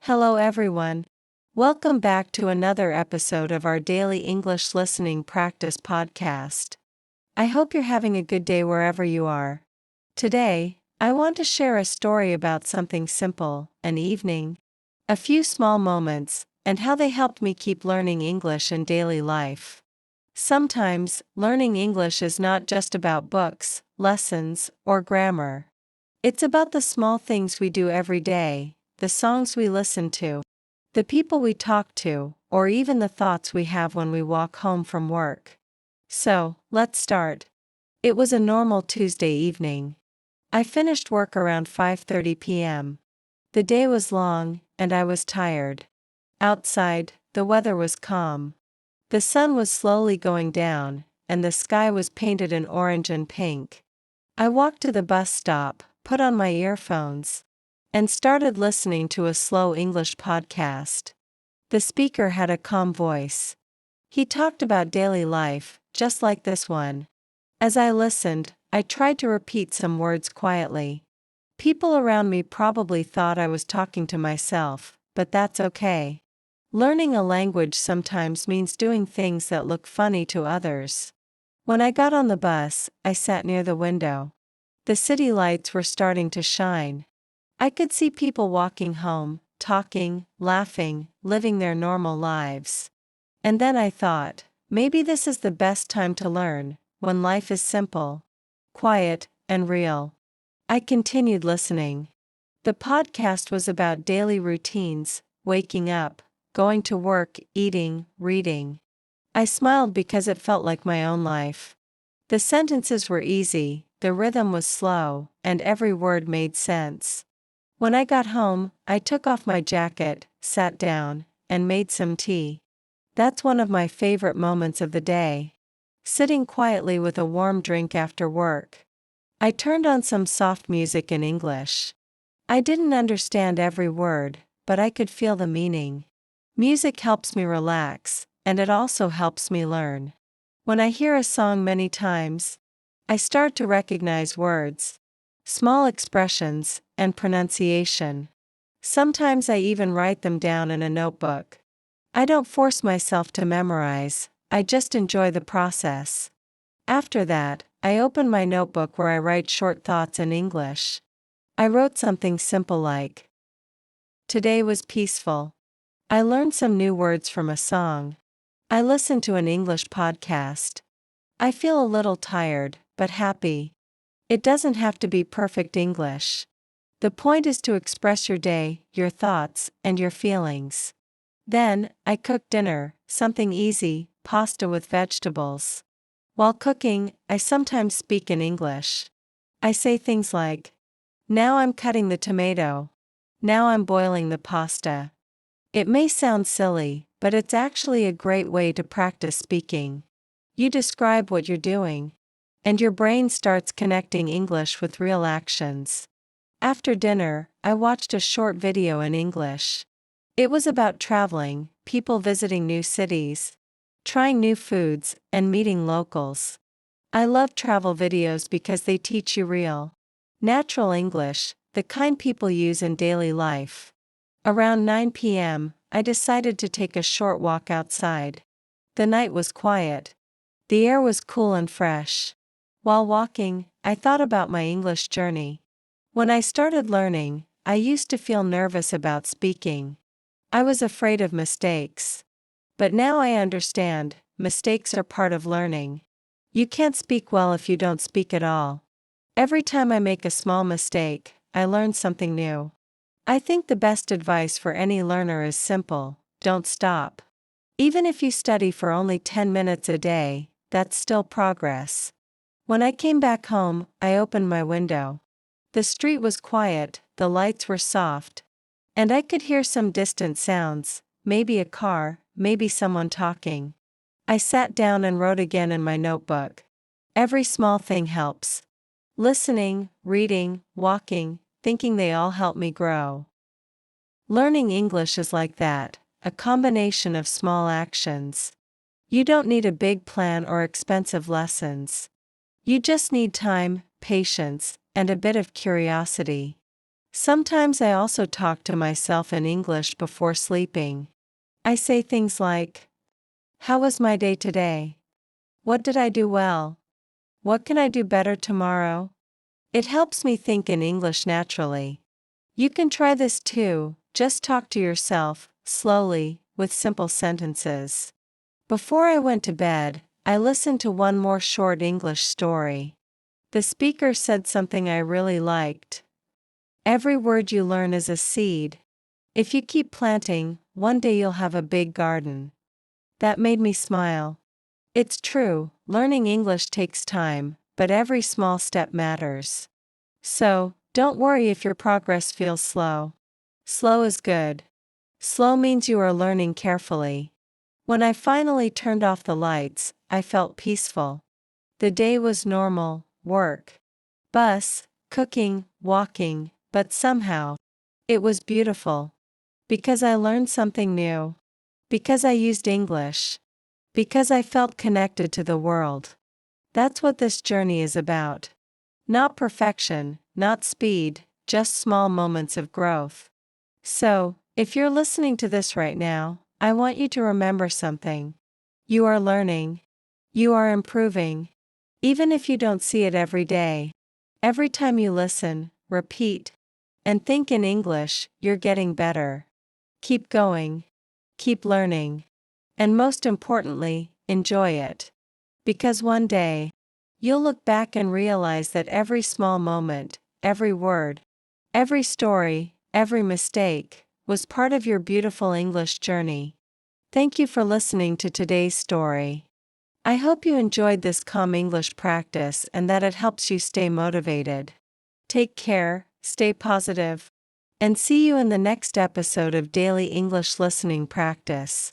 Hello everyone. Welcome back to another episode of our daily English listening practice podcast. I hope you're having a good day wherever you are. Today, I want to share a story about something simple, an evening, a few small moments, and how they helped me keep learning English in daily life. Sometimes, learning English is not just about books, lessons, or grammar. It's about the small things we do every day, the songs we listen to, the people we talk to, or even the thoughts we have when we walk home from work. So, let's start. It was a normal Tuesday evening. I finished work around 5:30 p.m. The day was long, and I was tired. Outside, the weather was calm. The sun was slowly going down, and the sky was painted in orange and pink. I walked to the bus stop, put on my earphones, and started listening to a slow English podcast. The speaker had a calm voice. He talked about daily life, just like this one. As I listened, I tried to repeat some words quietly. People around me probably thought I was talking to myself, but that's okay. Learning a language sometimes means doing things that look funny to others. When I got on the bus, I sat near the window. The city lights were starting to shine. I could see people walking home, talking, laughing, living their normal lives. And then I thought, maybe this is the best time to learn, when life is simple, quiet, and real. I continued listening. The podcast was about daily routines, waking up, going to work, eating, reading. I smiled because it felt like my own life. The sentences were easy, the rhythm was slow, and every word made sense. When I got home, I took off my jacket, sat down, and made some tea. That's one of my favorite moments of the day. Sitting quietly with a warm drink after work. I turned on some soft music in English. I didn't understand every word, but I could feel the meaning. Music helps me relax, and it also helps me learn. When I hear a song many times, I start to recognize words, small expressions, and pronunciation. Sometimes I even write them down in a notebook. I don't force myself to memorize, I just enjoy the process. After that, I open my notebook where I write short thoughts in English. I wrote something simple like, "Today was peaceful. I learned some new words from a song. I listened to an English podcast. I feel a little tired, but happy." It doesn't have to be perfect English. The point is to express your day, your thoughts, and your feelings. Then, I cooked dinner, something easy, pasta with vegetables. While cooking, I sometimes speak in English. I say things like, "Now I'm cutting the tomato. Now I'm boiling the pasta." It may sound silly, but it's actually a great way to practice speaking. You describe what you're doing, and your brain starts connecting English with real actions. After dinner, I watched a short video in English. It was about traveling, people visiting new cities, trying new foods, and meeting locals. I love travel videos because they teach you real, natural English, the kind people use in daily life. Around 9 p.m., I decided to take a short walk outside. The night was quiet. The air was cool and fresh. While walking, I thought about my English journey. When I started learning, I used to feel nervous about speaking. I was afraid of mistakes. But now I understand, mistakes are part of learning. You can't speak well if you don't speak at all. Every time I make a small mistake, I learn something new. I think the best advice for any learner is simple: don't stop. Even if you study for only 10 minutes a day, that's still progress. When I came back home, I opened my window. The street was quiet, the lights were soft, and I could hear some distant sounds, maybe a car, maybe someone talking. I sat down and wrote again in my notebook. Every small thing helps. Listening, reading, walking, thinking, they all help me grow. Learning English is like that, a combination of small actions. You don't need a big plan or expensive lessons. You just need time, patience, and a bit of curiosity. Sometimes I also talk to myself in English before sleeping. I say things like, "How was my day today? What did I do well? What can I do better tomorrow?" It helps me think in English naturally. You can try this too, just talk to yourself, slowly, with simple sentences. Before I went to bed, I listened to one more short English story. The speaker said something I really liked. Every word you learn is a seed. If you keep planting, one day you'll have a big garden. That made me smile. It's true, learning English takes time, but every small step matters. So, don't worry if your progress feels slow. Slow is good. Slow means you are learning carefully. When I finally turned off the lights, I felt peaceful. The day was normal: work, bus, cooking, walking, but somehow, it was beautiful. Because I learned something new. Because I used English. Because I felt connected to the world. That's what this journey is about. Not perfection, not speed, just small moments of growth. So, if you're listening to this right now, I want you to remember something. You are learning. You are improving. Even if you don't see it every day. Every time you listen, repeat, and think in English, you're getting better. Keep going. Keep learning. And most importantly, enjoy it. Because one day, you'll look back and realize that every small moment, every word, every story, every mistake, was part of your beautiful English journey. Thank you for listening to today's story. I hope you enjoyed this calm English practice and that it helps you stay motivated. Take care, stay positive, and see you in the next episode of Daily English Listening Practice.